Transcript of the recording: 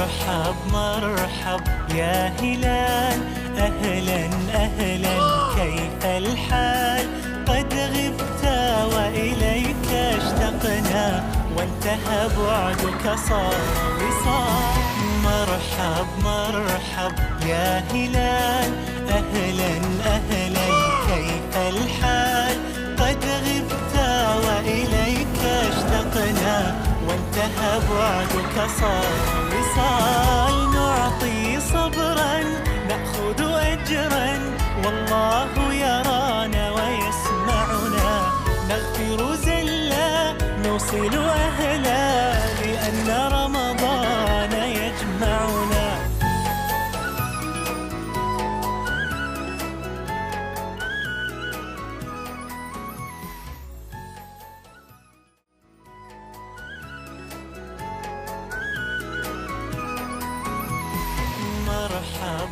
مرحب مرحب يا هلال، أهلا أهلا كيف الحال؟ قد غبت وإليك اشتقنا، وانتهى بعدك صار وصال. مرحب مرحب يا هلال، أهلا أهلا كيف الحال؟ قد غبت وإليك اشتقنا، وانتهى بعدك صار وصال. نعطي صبرا نأخذ أجرا، والله يرانا ويسمعنا. نغفر زلا نوصل أهلا، لأن رمضان يجمعنا. مرحب